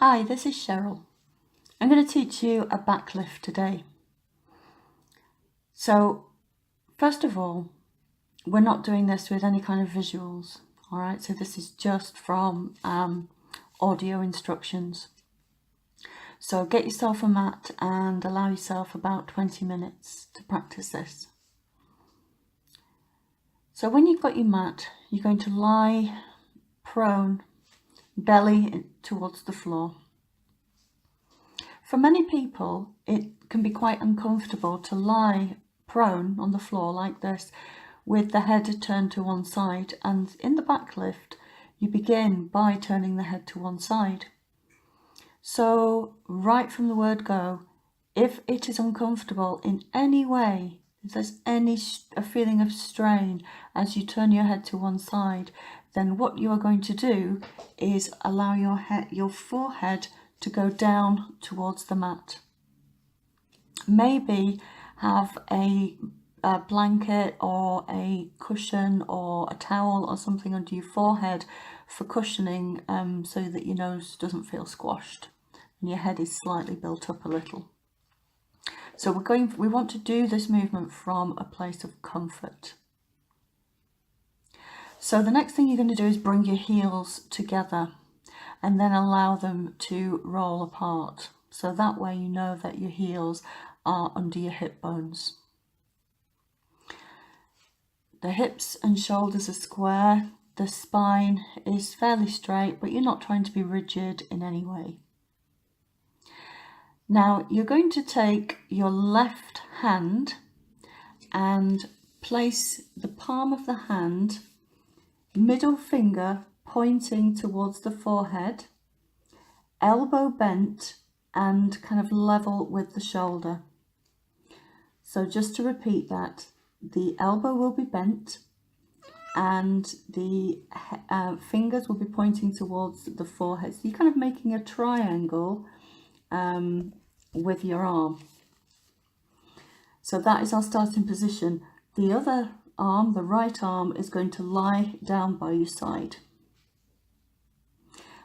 Hi, this is Cheryl. I'm going to teach you a back lift today. So, first of all, we're not doing this with any kind of visuals, all right? So this is just from audio instructions. So get yourself a mat and allow yourself about 20 minutes to practice this. So when you've got your mat, you're going to lie prone, belly towards the floor. For many people, it can be quite uncomfortable to lie prone on the floor like this with the head turned to one side, and in the back lift you begin by turning the head to one side. So right from the word go, if it is uncomfortable in any way, if there's a feeling of strain as you turn your head to one side, then what you are going to do is allow your forehead to go down towards the mat. Maybe have a blanket or a cushion or a towel or something under your forehead for cushioning, so that your nose doesn't feel squashed and your head is slightly built up a little. So we want to do this movement from a place of comfort. So the next thing you're going to do is bring your heels together and then allow them to roll apart. So that way you know that your heels are under your hip bones. The hips and shoulders are square, the spine is fairly straight, but you're not trying to be rigid in any way. Now you're going to take your left hand and place the palm of the hand, middle finger pointing towards the forehead, elbow bent and kind of level with the shoulder. So just to repeat that, the elbow will be bent and the fingers will be pointing towards the forehead. So you're kind of making a triangle with your arm. So that is our starting position. The other arm, the right arm, is going to lie down by your side.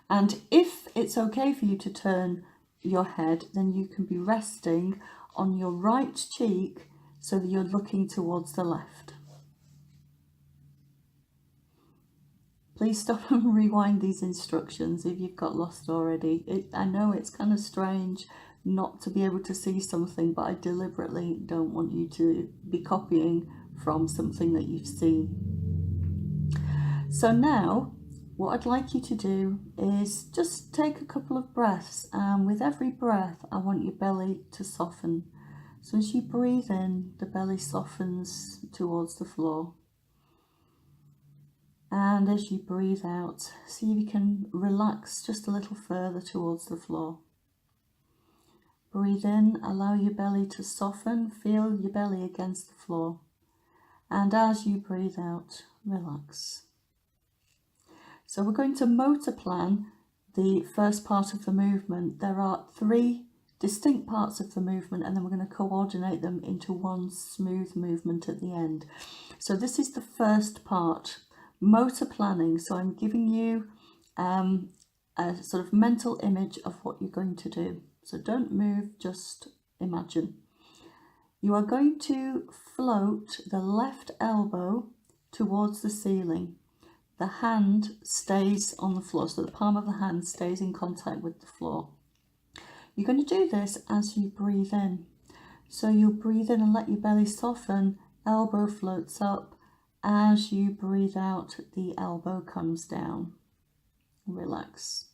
And if it's okay for you to turn your head, then you can be resting on your right cheek so that you're looking towards the left. Please stop and rewind these instructions if you've got lost already. I know it's kind of strange not to be able to see something, but I deliberately don't want you to be copying from something that you've seen. So now, what I'd like you to do is just take a couple of breaths, and with every breath I want your belly to soften. So as you breathe in, the belly softens towards the floor. And as you breathe out, see if you can relax just a little further towards the floor. Breathe in, allow your belly to soften, feel your belly against the floor. And as you breathe out, relax. So we're going to motor plan the first part of the movement. There are 3 distinct parts of the movement, and then we're going to coordinate them into one smooth movement at the end. So this is the first part, motor planning. So I'm giving you a sort of mental image of what you're going to do. So don't move, just imagine. You are going to float the left elbow towards the ceiling. The hand stays on the floor, so the palm of the hand stays in contact with the floor. You're going to do this as you breathe in. So you'll breathe in and let your belly soften, elbow floats up. As you breathe out, the elbow comes down. Relax.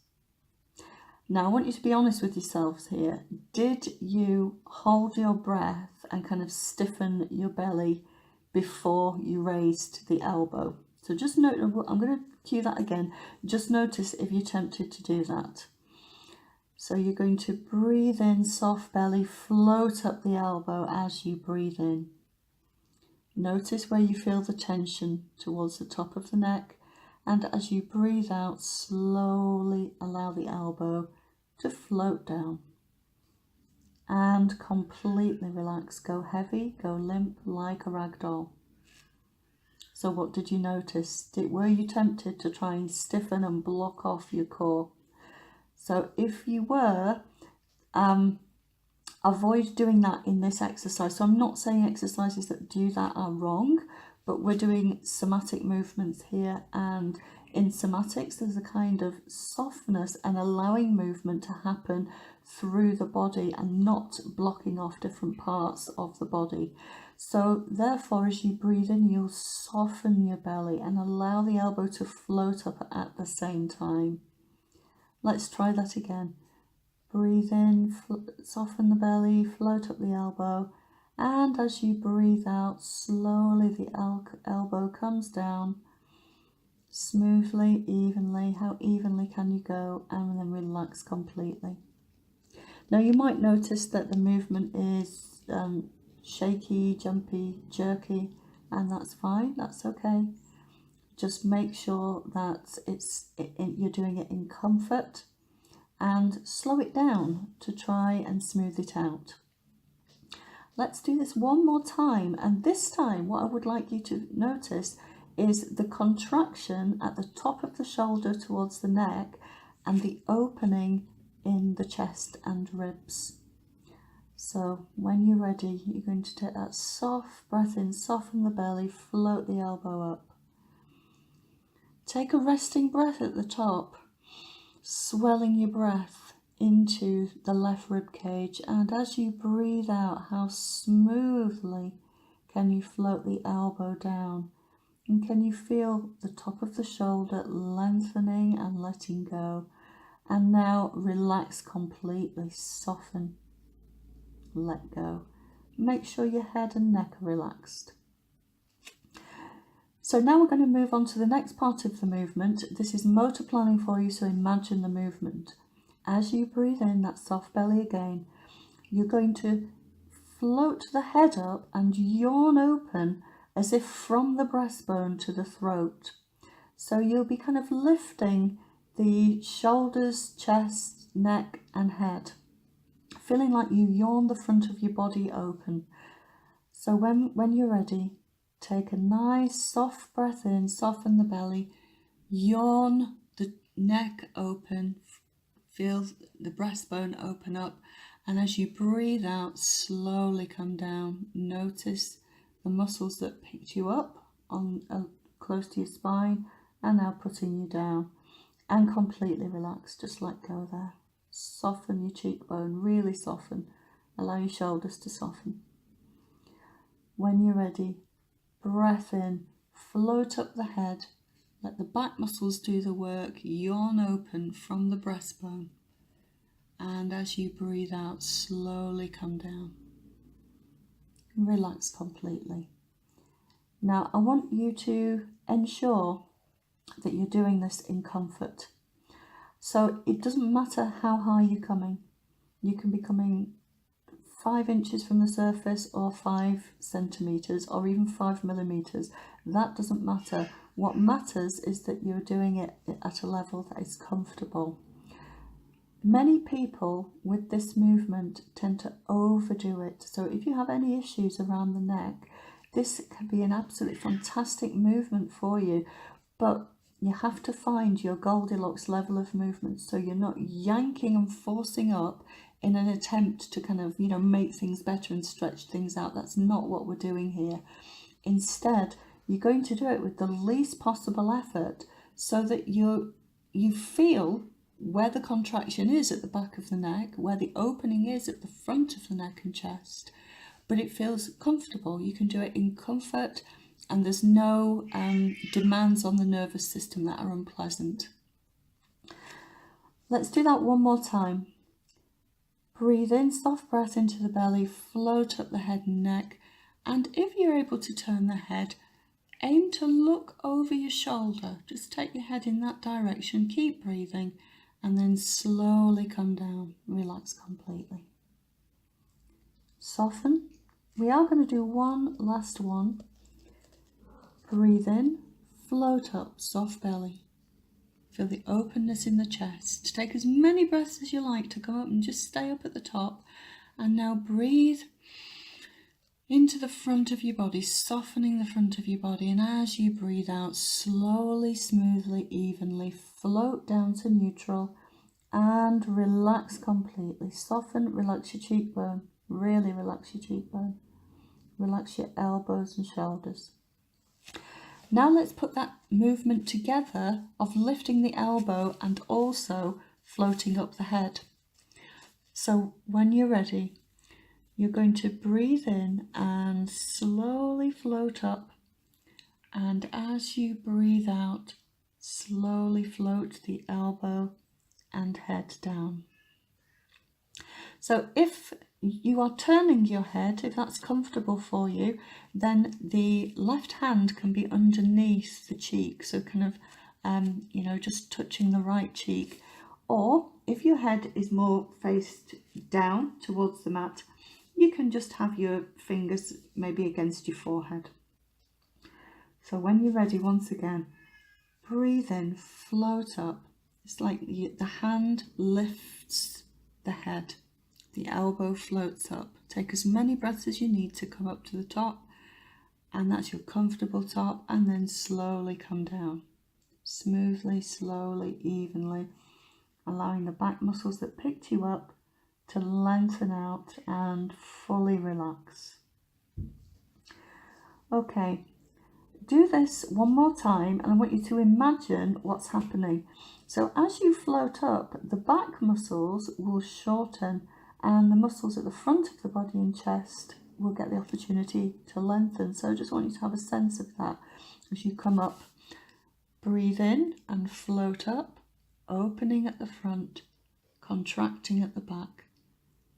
Now I want you to be honest with yourselves here. Did you hold your breath and kind of stiffen your belly before you raised the elbow? So just note, I'm going to cue that again. Just notice if you're tempted to do that. So you're going to breathe in, soft belly, float up the elbow as you breathe in. Notice where you feel the tension towards the top of the neck. And as you breathe out, slowly allow the elbow to float down. And completely relax. Go heavy, go limp like a rag doll. So what did you notice? Were you tempted to try and stiffen and block off your core? So if you were, avoid doing that in this exercise. So I'm not saying exercises that do that are wrong, but we're doing somatic movements here, and in somatics there's a kind of softness and allowing movement to happen through the body and not blocking off different parts of the body. So therefore, as you breathe in, you'll soften your belly and allow the elbow to float up at the same time. Let's try that again. Breathe in, soften the belly, float up the elbow, and as you breathe out, slowly the elbow comes down, smoothly, evenly. How evenly can you go? And then relax completely. Now you might notice that the movement is shaky, jumpy, jerky, and that's fine, that's okay. Just make sure that you're doing it in comfort, and slow it down to try and smooth it out. Let's do this one more time, and this time what I would like you to notice is the contraction at the top of the shoulder towards the neck and the opening in the chest and ribs. So when you're ready, you're going to take that soft breath in, soften the belly, float the elbow up. Take a resting breath at the top, swelling your breath into the left rib cage, and as you breathe out, how smoothly can you float the elbow down, and can you feel the top of the shoulder lengthening and letting go. And now relax completely, soften, let go. Make sure your head and neck are relaxed. So now we're going to move on to the next part of the movement. This is motor planning for you, so imagine the movement. As you breathe in, that soft belly again, you're going to float the head up and yawn open as if from the breastbone to the throat. So you'll be kind of lifting the shoulders, chest, neck and head, feeling like you yawn the front of your body open. So when you're ready, take a nice soft breath in, soften the belly, yawn the neck open, feel the breastbone open up, and as you breathe out, slowly come down. Notice the muscles that picked you up on close to your spine and now putting you down, and completely relax. Just let go there. Soften your cheekbone, really soften. Allow your shoulders to soften. When you're ready, breath in, float up the head, let the back muscles do the work, yawn open from the breastbone, and as you breathe out, slowly come down. Relax completely. Now I want you to ensure that you're doing this in comfort. So it doesn't matter how high you're coming. You can be coming 5 inches from the surface or 5 centimeters or even 5 millimeters. That doesn't matter. What matters is that you're doing it at a level that is comfortable. Many people with this movement tend to overdo it. So if you have any issues around the neck, this can be an absolutely fantastic movement for you, but you have to find your Goldilocks level of movement, so you're not yanking and forcing up in an attempt to kind of, make things better and stretch things out. That's not what we're doing here. Instead, you're going to do it with the least possible effort so that you feel where the contraction is at the back of the neck, where the opening is at the front of the neck and chest, but it feels comfortable. You can do it in comfort, and there's no demands on the nervous system that are unpleasant. Let's do that one more time. Breathe in, soft breath into the belly, float up the head and neck, and if you're able to turn the head, aim to look over your shoulder. Just take your head in that direction, keep breathing, and then slowly come down. Relax completely. Soften. We are going to do one last one. Breathe in, float up, soft belly. Feel the openness in the chest. Take as many breaths as you like to go up and just stay up at the top. And now breathe into the front of your body, softening the front of your body. And as you breathe out, slowly, smoothly, evenly float down to neutral and relax completely. Soften, relax your cheekbone, really relax your cheekbone. Relax your elbows and shoulders. Now let's put that movement together of lifting the elbow and also floating up the head. So when you're ready, you're going to breathe in and slowly float up. And as you breathe out, slowly float the elbow and head down. So if you are turning your head, if that's comfortable for you, then the left hand can be underneath the cheek, so kind of, just touching the right cheek. Or if your head is more faced down towards the mat, you can just have your fingers maybe against your forehead. So when you're ready, once again, breathe in, float up. It's like the hand lifts the head. The elbow floats up. Take as many breaths as you need to come up to the top, and that's your comfortable top, and then slowly come down. Smoothly, slowly, evenly, allowing the back muscles that picked you up to lengthen out and fully relax. Okay, do this one more time, and I want you to imagine what's happening. So as you float up, the back muscles will shorten, and the muscles at the front of the body and chest will get the opportunity to lengthen. So I just want you to have a sense of that as you come up. Breathe in and float up, opening at the front, contracting at the back.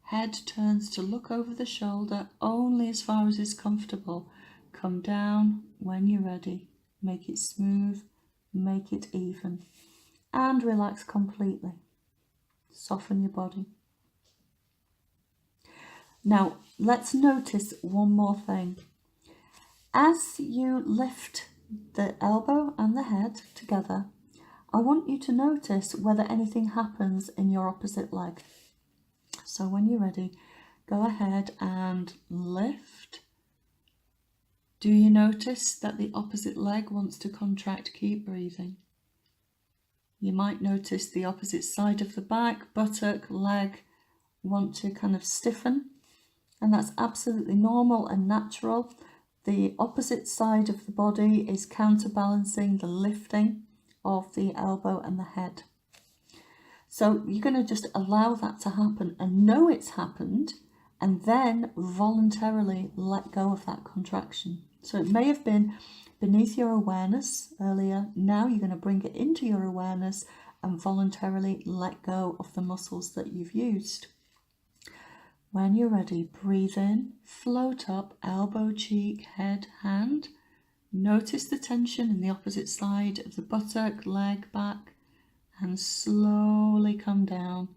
Head turns to look over the shoulder only as far as is comfortable. Come down when you're ready. Make it smooth, make it even, and relax completely. Soften your body. Now, let's notice one more thing. As you lift the elbow and the head together, I want you to notice whether anything happens in your opposite leg. So when you're ready, go ahead and lift. Do you notice that the opposite leg wants to contract? Keep breathing. You might notice the opposite side of the back, buttock, leg want to kind of stiffen. And that's absolutely normal and natural. The opposite side of the body is counterbalancing the lifting of the elbow and the head. So you're going to just allow that to happen and know it's happened, and then voluntarily let go of that contraction. So it may have been beneath your awareness earlier. Now you're going to bring it into your awareness and voluntarily let go of the muscles that you've used. When you're ready, breathe in, float up, elbow, cheek, head, hand. Notice the tension in the opposite side of the buttock, leg, back, and slowly come down.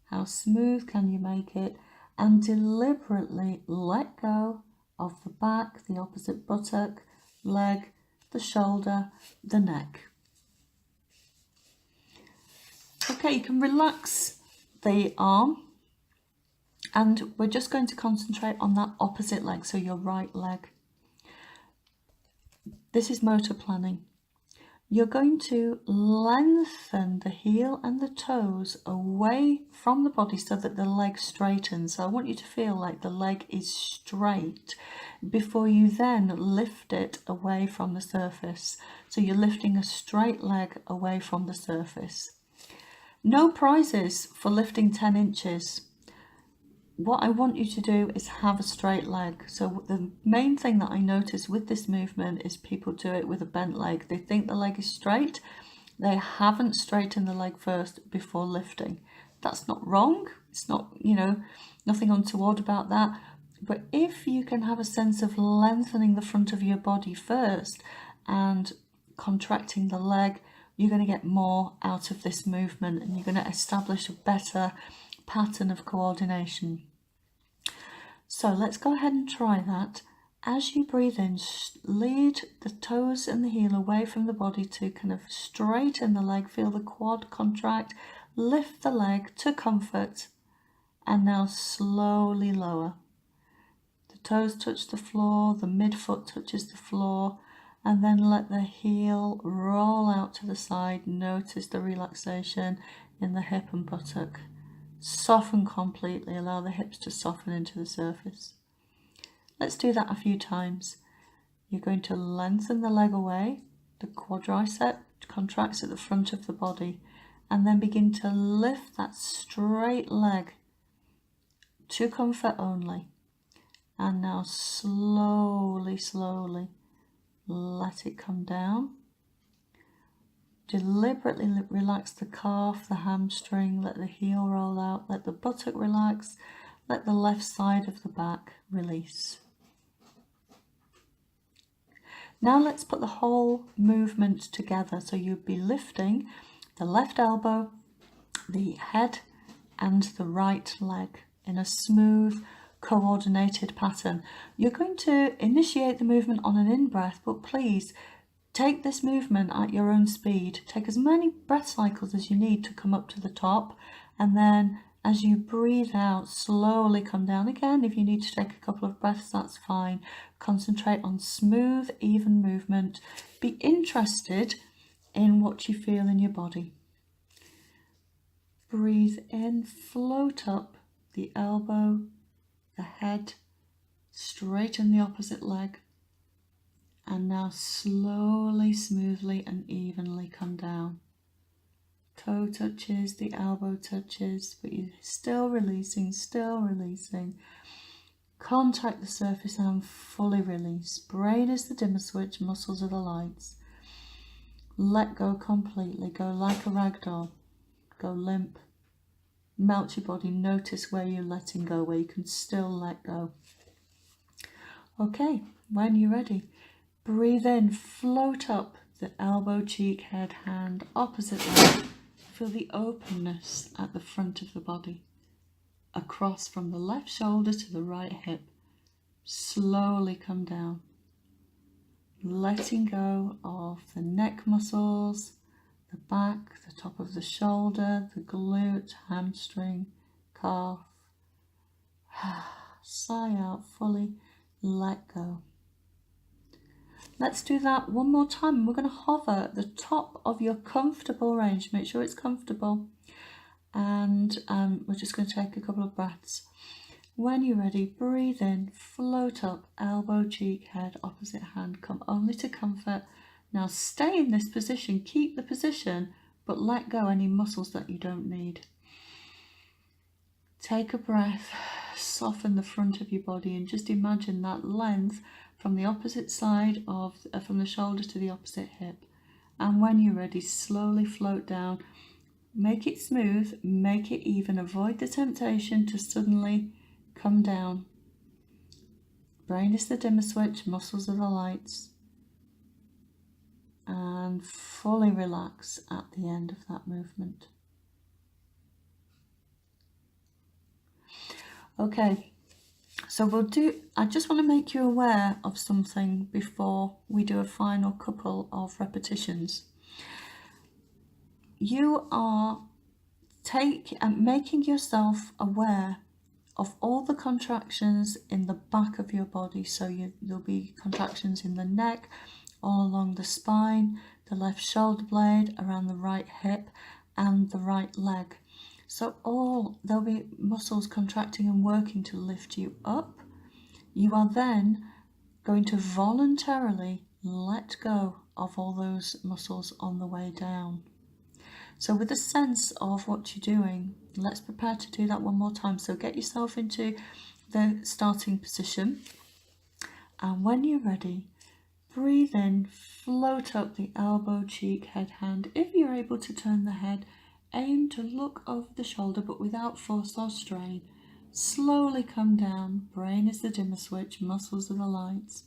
How smooth can you make it? And deliberately let go of the back, the opposite buttock, leg, the shoulder, the neck. Okay, you can relax the arm. And we're just going to concentrate on that opposite leg, so your right leg. This is motor planning. You're going to lengthen the heel and the toes away from the body so that the leg straightens. So I want you to feel like the leg is straight before you then lift it away from the surface. So you're lifting a straight leg away from the surface. No prizes for lifting 10 inches. What I want you to do is have a straight leg. So the main thing that I notice with this movement is people do it with a bent leg. They think the leg is straight. They haven't straightened the leg first before lifting. That's not wrong. It's not, nothing untoward about that. But if you can have a sense of lengthening the front of your body first and contracting the leg, you're going to get more out of this movement, and you're going to establish a better pattern of coordination. So let's go ahead and try that. As you breathe in, lead the toes and the heel away from the body to kind of straighten the leg. Feel the quad contract. Lift the leg to comfort, and now slowly lower. The toes touch the floor, the midfoot touches the floor, and then let the heel roll out to the side. Notice the relaxation in the hip and buttock. Soften completely, allow the hips to soften into the surface. Let's do that a few times. You're going to lengthen the leg away, the quadricep contracts at the front of the body, and then begin to lift that straight leg to comfort only. And now slowly, slowly let it come down. Deliberately relax the calf, the hamstring, let the heel roll out, let the buttock relax, let the left side of the back release. Now let's put the whole movement together. So you'd be lifting the left elbow, the head and the right leg in a smooth, coordinated pattern. You're going to initiate the movement on an in-breath, but please take this movement at your own speed. Take as many breath cycles as you need to come up to the top, and then as you breathe out, slowly come down again. If you need to take a couple of breaths, that's fine. Concentrate on smooth, even movement. Be interested in what you feel in your body. Breathe in, float up the elbow, the head, straighten the opposite leg, and now slowly, smoothly and evenly come down. Toe touches, the elbow touches, but you're still releasing, still releasing. Contact the surface and fully release. Brain is the dimmer switch, muscles are the lights. Let go completely, go like a rag doll, go limp. Melt your body, notice where you're letting go, where you can still let go. Okay, when you're ready, breathe in, float up the elbow, cheek, head, hand, opposite leg. Feel the openness at the front of the body, across from the left shoulder to the right hip. Slowly come down, letting go of the neck muscles, the back, the top of the shoulder, the glute, hamstring, calf. Sigh out, fully let go. Let's do that one more time. We're going to hover at the top of your comfortable range. Make sure it's comfortable. And we're just going to take a couple of breaths. When you're ready, breathe in, float up, elbow, cheek, head, opposite hand. Come only to comfort. Now stay in this position. Keep the position, but let go any muscles that you don't need. Take a breath. Soften the front of your body and just imagine that length from the opposite side of, from the shoulder to the opposite hip. And when you're ready, slowly float down. Make it smooth, make it even. Avoid the temptation to suddenly come down. Brain is the dimmer switch, muscles are the lights. And fully relax at the end of that movement. Okay, so I just want to make you aware of something before we do a final couple of repetitions. You are making yourself aware of all the contractions in the back of your body. So there'll be contractions in the neck, all along the spine, the left shoulder blade, around the right hip and the right leg. So there'll be muscles contracting and working to lift you up. You are then going to voluntarily let go of all those muscles on the way down. So with a sense of what you're doing, let's prepare to do that one more time. So get yourself into the starting position. And when you're ready, breathe in, float up the elbow, cheek, head, hand. If you're able to turn the head, aim to look over the shoulder, but without force or strain. Slowly come down. Brain is the dimmer switch, muscles are the lights.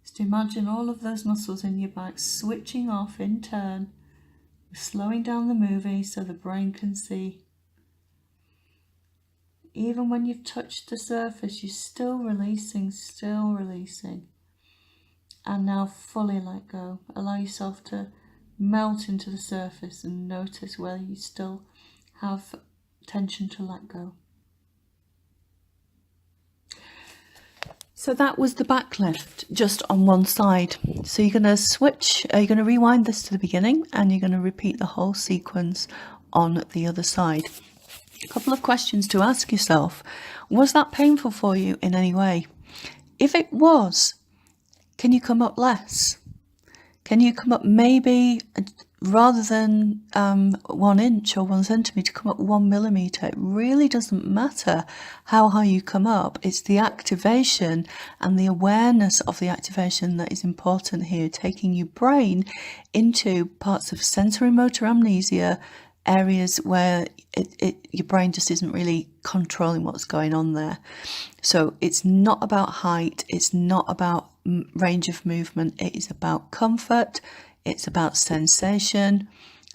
Just imagine all of those muscles in your back switching off in turn. Slowing down the movie so the brain can see. Even when you've touched the surface, you're still releasing, still releasing. And now fully let go. Allow yourself to melt into the surface and notice where you still have tension to let go. So that was the back lift just on one side. So you're going to switch, you're going to rewind this to the beginning and you're going to repeat the whole sequence on the other side. A couple of questions to ask yourself. Was that painful for you in any way? If it was, can you come up less? Can you come up maybe rather than 1 inch or 1 centimetre, come up 1 millimetre? It really doesn't matter how high you come up. It's the activation and the awareness of the activation that is important here, taking your brain into parts of sensory motor amnesia, areas where your brain just isn't really controlling what's going on there. So it's not about height, it's not about range of movement, it is about comfort, it's about sensation,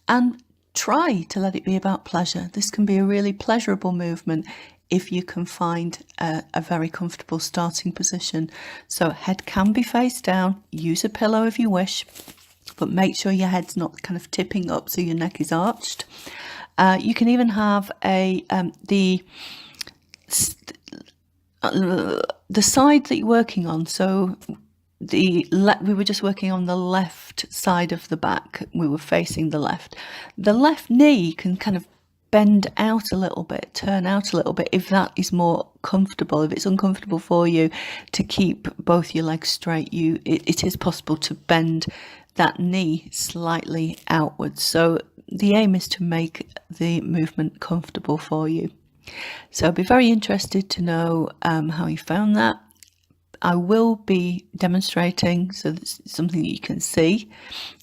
and try to let it be about pleasure. This can be a really pleasurable movement if you can find a very comfortable starting position. So head can be face down, use a pillow if you wish, but make sure your head's not kind of tipping up so your neck is arched. You can even have the side that you're working on. So we were just working on the left side of the back. We were facing the left. The left knee can kind of bend out a little bit, turn out a little bit, if that is more comfortable. If it's uncomfortable for you to keep both your legs straight, it is possible to bend that knee slightly outwards. So the aim is to make the movement comfortable for you. So I'd be very interested to know how you found that. I will be demonstrating, so that's something that you can see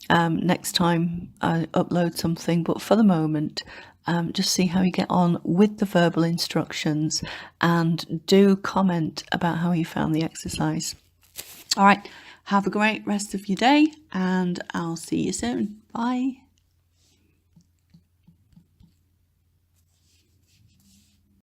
next time I upload something, but for the moment, just see how you get on with the verbal instructions and do comment about how you found the exercise. All right, have a great rest of your day and I'll see you soon. Bye.